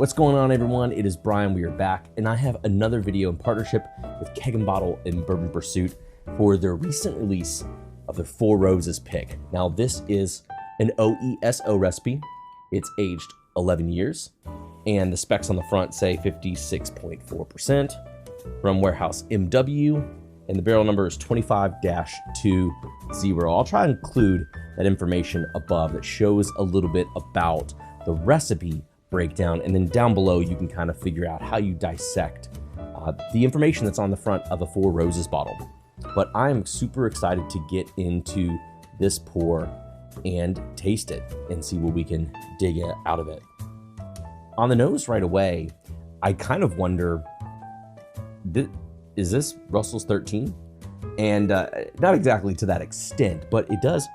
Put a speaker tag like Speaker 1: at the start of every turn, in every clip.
Speaker 1: What's going on, everyone? It is Brian. We are back, and I have another video in partnership with Keg N Bottle and Bourbon Pursuit for their recent release of their Four Roses pick. Now, this is an OESO recipe. It's aged 11 years, and the specs on the front say 56.4% from warehouse MW, and the barrel number is 25-2O. I'll try to include that information above that shows a little bit about the recipe breakdown, and then down below you can kind of figure out how you dissect the information that's on the front of a Four Roses bottle. But I'm super excited to get into this pour and taste it and see what we can dig out of it. On the nose right away, I kind of wonder, is this Russell's 13? And not exactly to that extent, but it does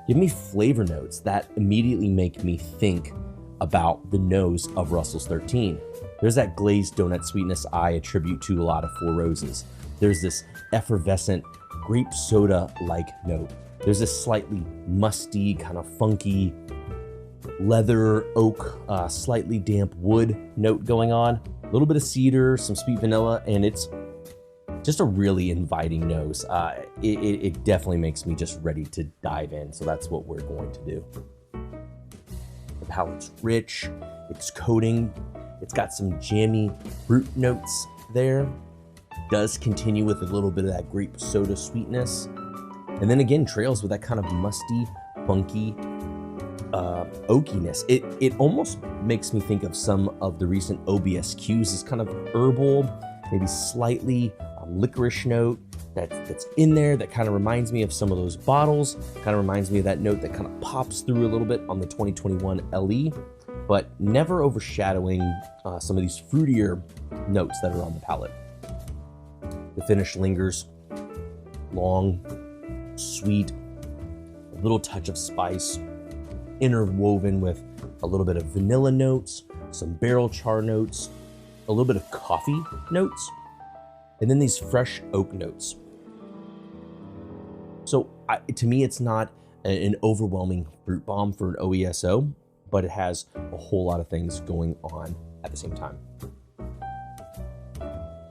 Speaker 1: give me flavor notes that immediately make me think about the nose of Russell's 13. There's that glazed donut sweetness I attribute to a lot of Four Roses. There's this effervescent grape soda-like note. There's this slightly musty, kind of funky leather, oak, slightly damp wood note going on. A little bit of cedar, some sweet vanilla, and it's just a really inviting nose. It definitely makes me just ready to dive in, so that's what we're going to do. The palate's rich, it's coating, it's got some jammy fruit notes there. Does continue with a little bit of that grape soda sweetness. And then again, trails with that kind of musty, funky oakiness. It almost makes me think of some of the recent OBSQs, this kind of herbal, maybe slightly licorice note that's in there that kind of reminds me of some of those bottles, kind of reminds me of that note that kind of pops through a little bit on the 2021 LE, but never overshadowing some of these fruitier notes that are on the palate. The finish lingers, long, sweet, a little touch of spice, interwoven with a little bit of vanilla notes, some barrel char notes, a little bit of coffee notes, and then these fresh oak notes. So to me, it's not an overwhelming fruit bomb for an OESO, but it has a whole lot of things going on at the same time.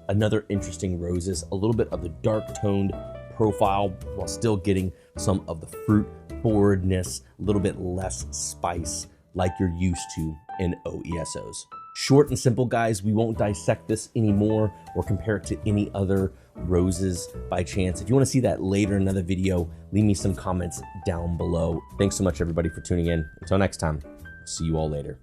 Speaker 1: Another interesting roses, a little bit of the dark toned profile while still getting some of the fruit forwardness, a little bit less spice like you're used to in OESOs. Short and simple, guys. We won't dissect this anymore or compare it to any other roses by chance. If you want to see that later in another video, leave me some comments down below. Thanks so much, everybody, for tuning in. Until next time, see you all later.